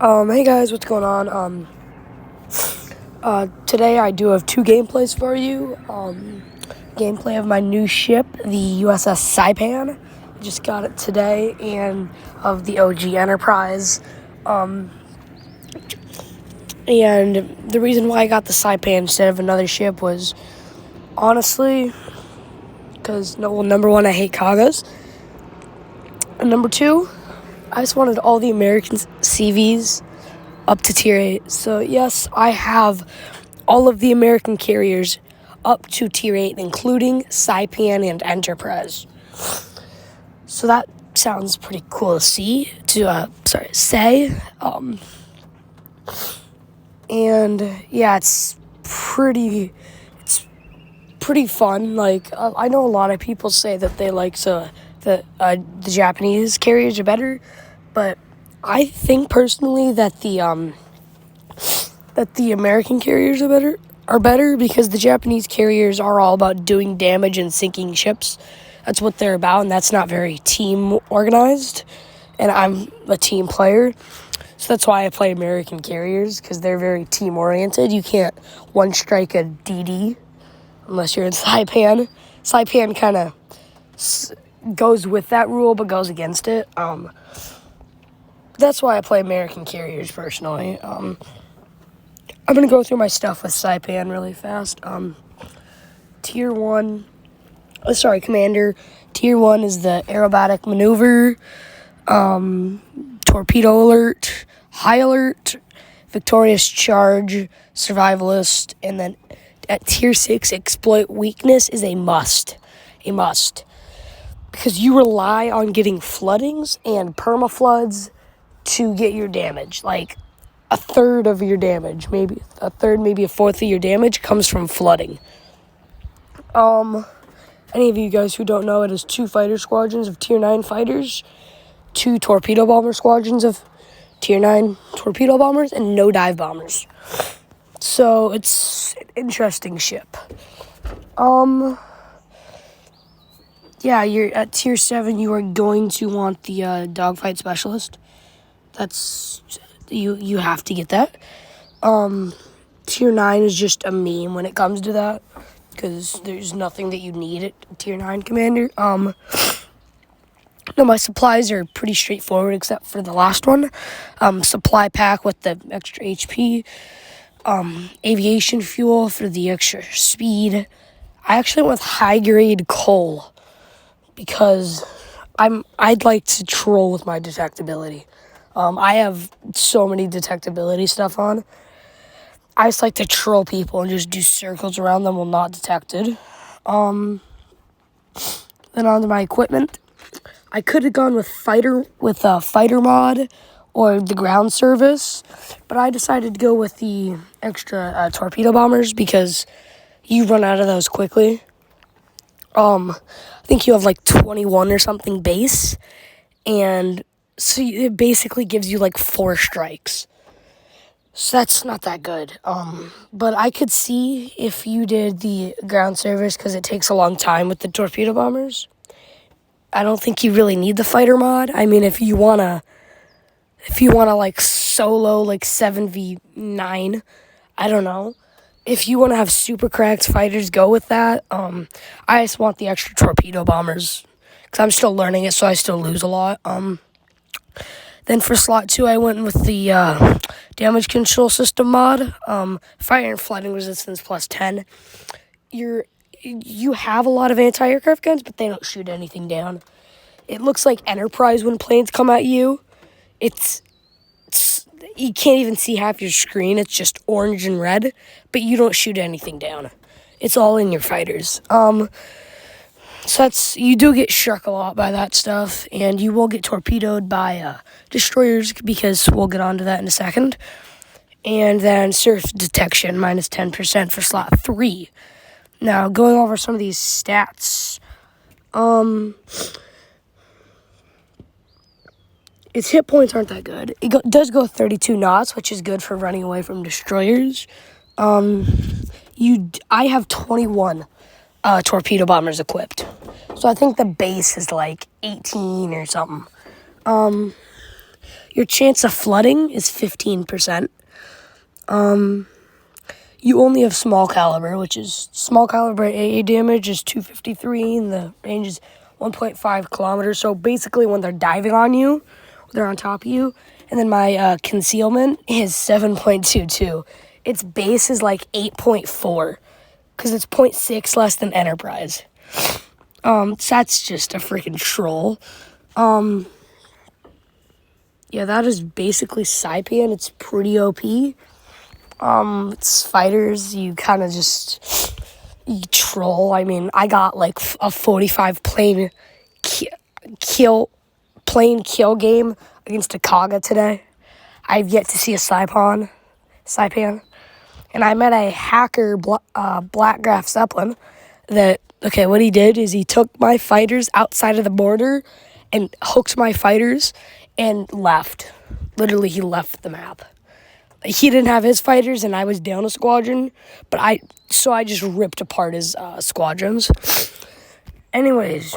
Hey guys, what's going on? Today I do have two gameplays for you. Gameplay of my new ship, the USS Saipan. I just got it today, and of the OG Enterprise. And the reason why I got the Saipan instead of another ship was, honestly, because, number one, I hate Kagas. And number two, I just wanted all the American CVs up to Tier 8. So, yes, I have all of the American carriers up to Tier 8, including Saipan and Enterprise. So that sounds pretty cool to say. And, yeah, it's pretty fun. Like, I know a lot of people say that they like the Japanese carriers are better, but I think personally that the American carriers are better because the Japanese carriers are all about doing damage and sinking ships. That's what they're about, and that's not very team organized. And I'm a team player, so that's why I play American carriers, because they're very team oriented. You can't one strike a DD unless you're in Saipan. Saipan kind of goes with that rule but goes against it. That's why I play American carriers personally. I'm going to go through my stuff with Saipan really fast. Commander. Tier 1 is the aerobatic maneuver, torpedo alert, high alert, victorious charge, survivalist, and then at Tier 6, exploit weakness is a must. A must. Because you rely on getting floodings and permafloods to get your damage. Like, a third of your damage, maybe a fourth of your damage comes from flooding. Any of you guys who don't know, it is 2 fighter squadrons of Tier 9 fighters, 2 torpedo bomber squadrons of Tier 9 torpedo bombers, and no dive bombers. So, it's an interesting ship. Yeah, you're at Tier 7, you are going to want the dogfight specialist. That's... You have to get that. Tier 9 is just a meme when it comes to that, because there's nothing that you need at Tier 9 Commander. No, my supplies are pretty straightforward except for the last one. Supply pack with the extra HP. Aviation fuel for the extra speed. I actually went with high-grade coal because I'd like to troll with my detectability. I have so many detectability stuff on. I just like to troll people and just do circles around them while not detected. Then on to my equipment. I could have gone with fighter mod or the ground service, but I decided to go with the extra torpedo bombers because you run out of those quickly. I think you have like 21 or something base, and so it basically gives you like 4 strikes. So that's not that good. But I could see if you did the ground service because it takes a long time with the torpedo bombers. I don't think you really need the fighter mod. I mean, if you wanna like solo like 7v9, I don't know. If you want to have super cracked fighters, go with that. I just want the extra torpedo bombers because I'm still learning it, so I still lose a lot. Then for slot 2, I went with the damage control system mod. Fire and flooding resistance plus 10. You have a lot of anti-aircraft guns, but they don't shoot anything down. It looks like Enterprise when planes come at you. It's you can't even see half your screen. It's just orange and red, but you don't shoot anything down. It's all in your fighters. So you do get struck a lot by that stuff, and you will get torpedoed by destroyers because we'll get onto that in a second. And then surf detection, minus 10% for slot 3. Now, going over some of these stats. Its hit points aren't that good. It does go 32 knots, which is good for running away from destroyers. I have 21 torpedo bombers equipped. So I think the base is like 18 or something. Your chance of flooding is 15%. You only have small caliber, which is small caliber AA damage is 253, and the range is 1.5 kilometers. So basically, when they're diving on you, they're on top of you. And then my concealment is 7.22. Its base is like 8.4, because it's 0.6 less than Enterprise. So that's just a freaking troll. Yeah, that is basically Saipan. It's pretty OP. It's fighters, you kind of just, you troll. I mean, I got like a 45 plane kill game against a Kaga today. I've yet to see a Saipan. And I met a hacker, Blackgraph Zeppelin, that, okay, what he did is he took my fighters outside of the border and hooked my fighters and left. Literally, he left the map. He didn't have his fighters, and I was down a squadron, so I just ripped apart his squadrons. Anyways,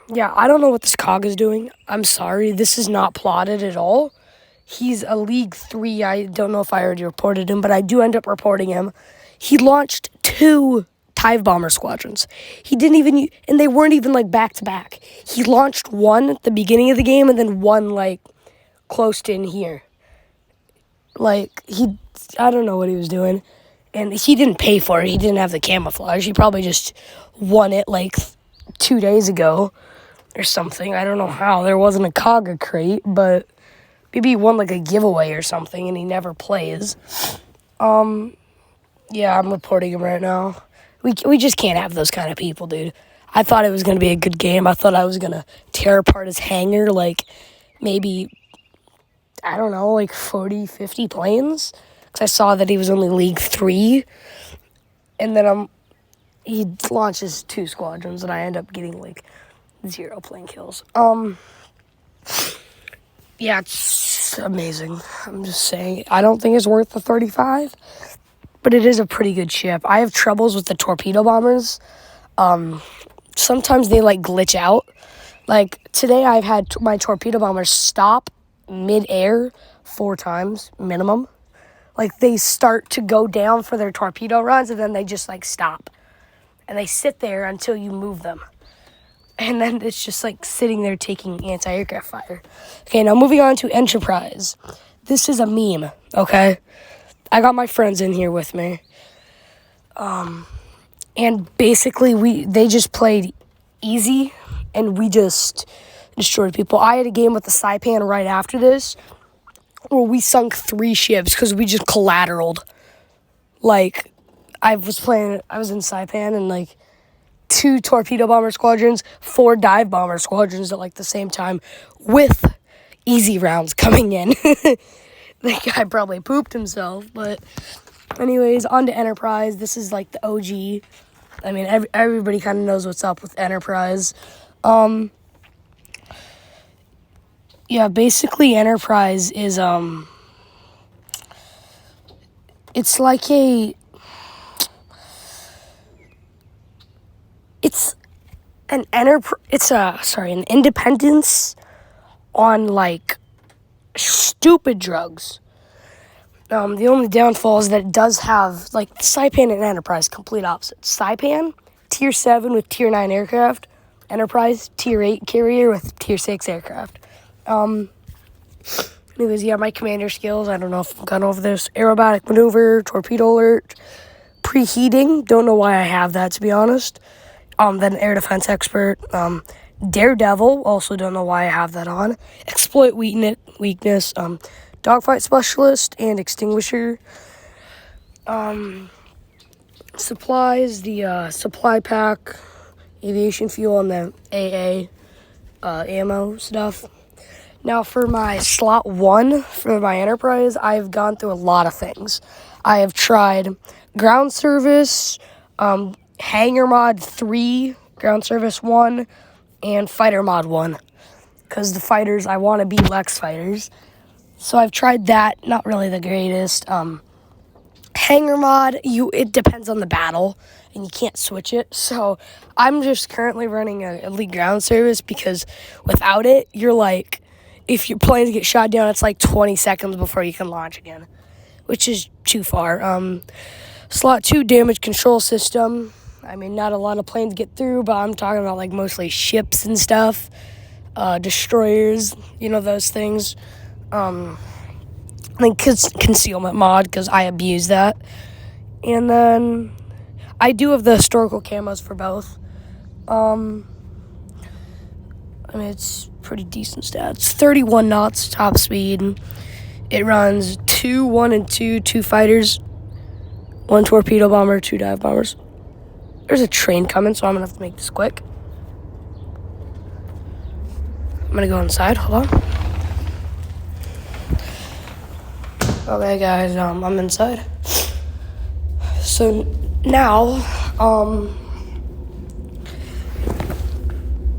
yeah, I don't know what this Cog is doing. I'm sorry, this is not plotted at all. He's a League 3. I don't know if I already reported him, but I do end up reporting him. He launched 2 Dive Bomber squadrons. He didn't even, and they weren't even like back to back. He launched one at the beginning of the game, and then one like close to in here. Like, I don't know what he was doing. And he didn't pay for it. He didn't have the camouflage. He probably just won it like 2 days ago or something. I don't know how. There wasn't a Kaga crate, but maybe he won like a giveaway or something and he never plays. Yeah, I'm reporting him right now. We just can't have those kind of people, dude. I thought it was going to be a good game. I thought I was going to tear apart his hangar, like maybe, I don't know, like 40, 50 planes. Because I saw that he was only League 3. And then he launches 2 squadrons, and I end up getting like 0 plane kills. Yeah, it's amazing. I'm just saying. I don't think it's worth the 35, but it is a pretty good ship. I have troubles with the torpedo bombers. Sometimes they like glitch out. Like today I've had my torpedo bombers stop mid-air 4 times minimum. Like they start to go down for their torpedo runs and then they just like stop. And they sit there until you move them. And then it's just like sitting there taking anti-aircraft fire. Okay, now moving on to Enterprise. This is a meme, okay? I got my friends in here with me. And basically they just played easy and we just destroyed people. I had a game with the Saipan right after this where we sunk 3 ships because we just collateraled. Like, I was in Saipan and like 2 torpedo bomber squadrons, 4 dive bomber squadrons at like the same time with easy rounds coming in. The guy probably pooped himself, but anyways, on to Enterprise. This is like the OG. I mean, everybody kind of knows what's up with Enterprise. Yeah, basically Enterprise is, it's like an independence on, like, stupid drugs. The only downfall is that it does have, like, Saipan and Enterprise, complete opposite. Saipan, Tier 7 with Tier 9 aircraft. Enterprise, Tier 8 carrier with Tier 6 aircraft. Anyways, yeah, my commander skills, I don't know if I've gone over this. Aerobatic maneuver, torpedo alert, preheating. Don't know why I have that, to be honest. Then air defense expert. Daredevil, also don't know why I have that on. Exploit weakness. Dogfight specialist and extinguisher. Supplies, the supply pack, aviation fuel, and the AA ammo stuff. Now, for my slot 1 for my Enterprise, I've gone through a lot of things. I have tried ground service, hangar mod 3, ground service 1, and fighter mod 1. Because the fighters, I want to be Lex fighters. So I've tried that, not really the greatest. Hangar mod, it depends on the battle, and you can't switch it. So I'm just currently running a elite ground service because without it, you're like, if your planes get shot down, it's like 20 seconds before you can launch again, which is too far. Slot 2 damage control system. I mean, not a lot of planes get through, but I'm talking about like mostly ships and stuff, destroyers, those things. Like concealment mod, because I abuse that. And then I do have the historical camos for both. I mean, it's pretty decent stats. 31 knots top speed. It runs 2, 1, and 2 fighters, 1 torpedo bomber, 2 dive bombers. There's a train coming, so I'm going to have to make this quick. I'm going to go inside. Hold on. Okay, guys, I'm inside. So now,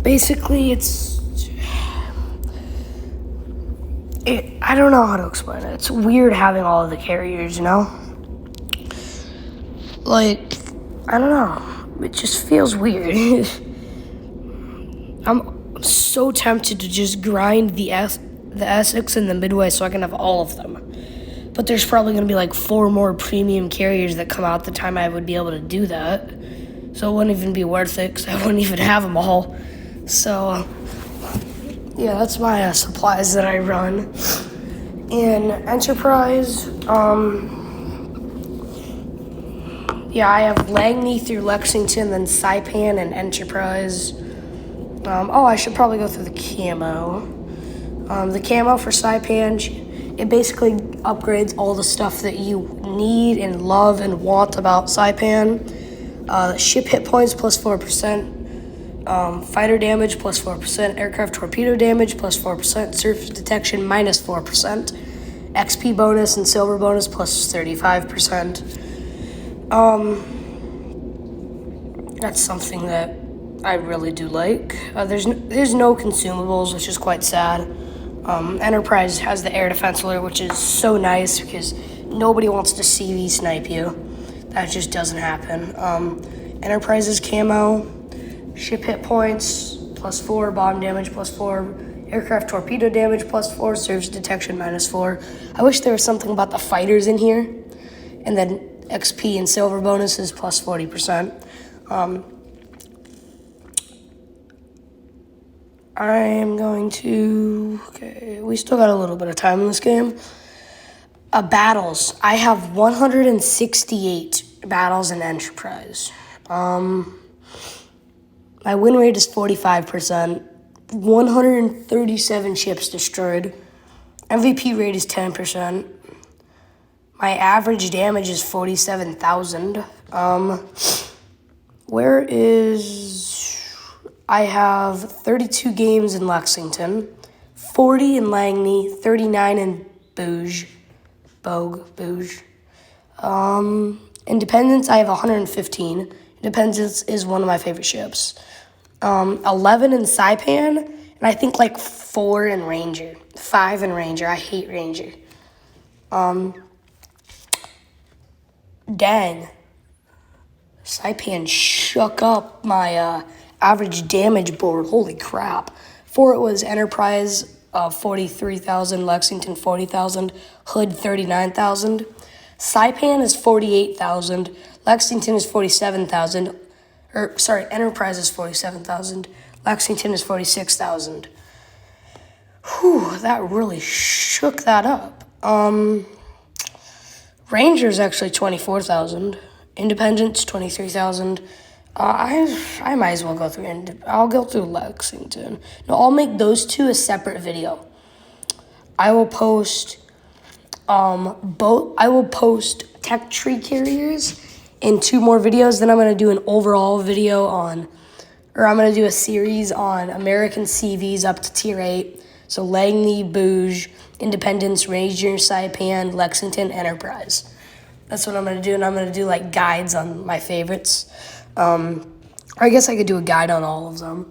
basically I don't know how to explain it. It's weird having all of the carriers, Like, I don't know. It just feels weird. I'm so tempted to just grind the Essex and the Midway so I can have all of them. But there's probably going to be like 4 more premium carriers that come out the time I would be able to do that. So it wouldn't even be worth it because I wouldn't even have them all. So, yeah, that's my supplies that I run. In Enterprise, yeah, I have Langley through Lexington, then Saipan and Enterprise. I should probably go through the camo. The camo for Saipan, it basically upgrades all the stuff that you need and love and want about Saipan. Ship hit points plus 4%, fighter damage plus 4%, aircraft torpedo damage plus 4%, surface detection minus 4%, XP bonus and silver bonus plus 35%. That's something that I really do like. There's no consumables, which is quite sad. Enterprise has the air defense alert, which is so nice because nobody wants to CV snipe you. That just doesn't happen. Enterprise's camo, ship hit points plus 4, bomb damage plus 4, aircraft torpedo damage plus 4, surface detection minus 4. I wish there was something about the fighters in here, and then XP and silver bonuses plus 40%. I am going to... Okay, we still got a little bit of time in this game. Battles. I have 168 battles in Enterprise. My win rate is 45%. 137 ships destroyed. MVP rate is 10%. My average damage is 47,000. I have 32 games in Lexington, 40 in Langley, 39 in Bouge. Independence, I have 115. Independence is one of my favorite ships. 11 in Saipan, and I think like 4 in Ranger. 5 in Ranger. I hate Ranger. Dang. Saipan shook up my average damage board. Holy crap. For it was Enterprise 43,000, Lexington 40,000, Hood 39,000. Saipan is 48,000, Lexington is 47,000. Enterprise is 47,000, Lexington is 46,000. Whew, that really shook that up. Ranger is actually 24,000. Independence, 23,000. I might as well go through, I'll go through Lexington. No, I'll make those two a separate video. I will post tech tree carriers in 2 more videos. Then I'm going to do an overall video I'm going to do a series on American CVs up to tier 8. So Langley, Bouge, Independence, Ranger, Saipan, Lexington, Enterprise. That's what I'm going to do, and I'm going to do like guides on my favorites. I guess I could do a guide on all of them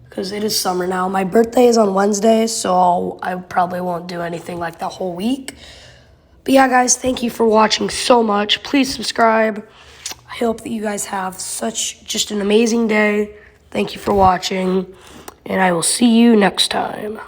because it is summer now. My birthday is on Wednesday, so I probably won't do anything like the whole week. But yeah, guys, thank you for watching so much. Please subscribe. I hope that you guys have just an amazing day. Thank you for watching, and I will see you next time.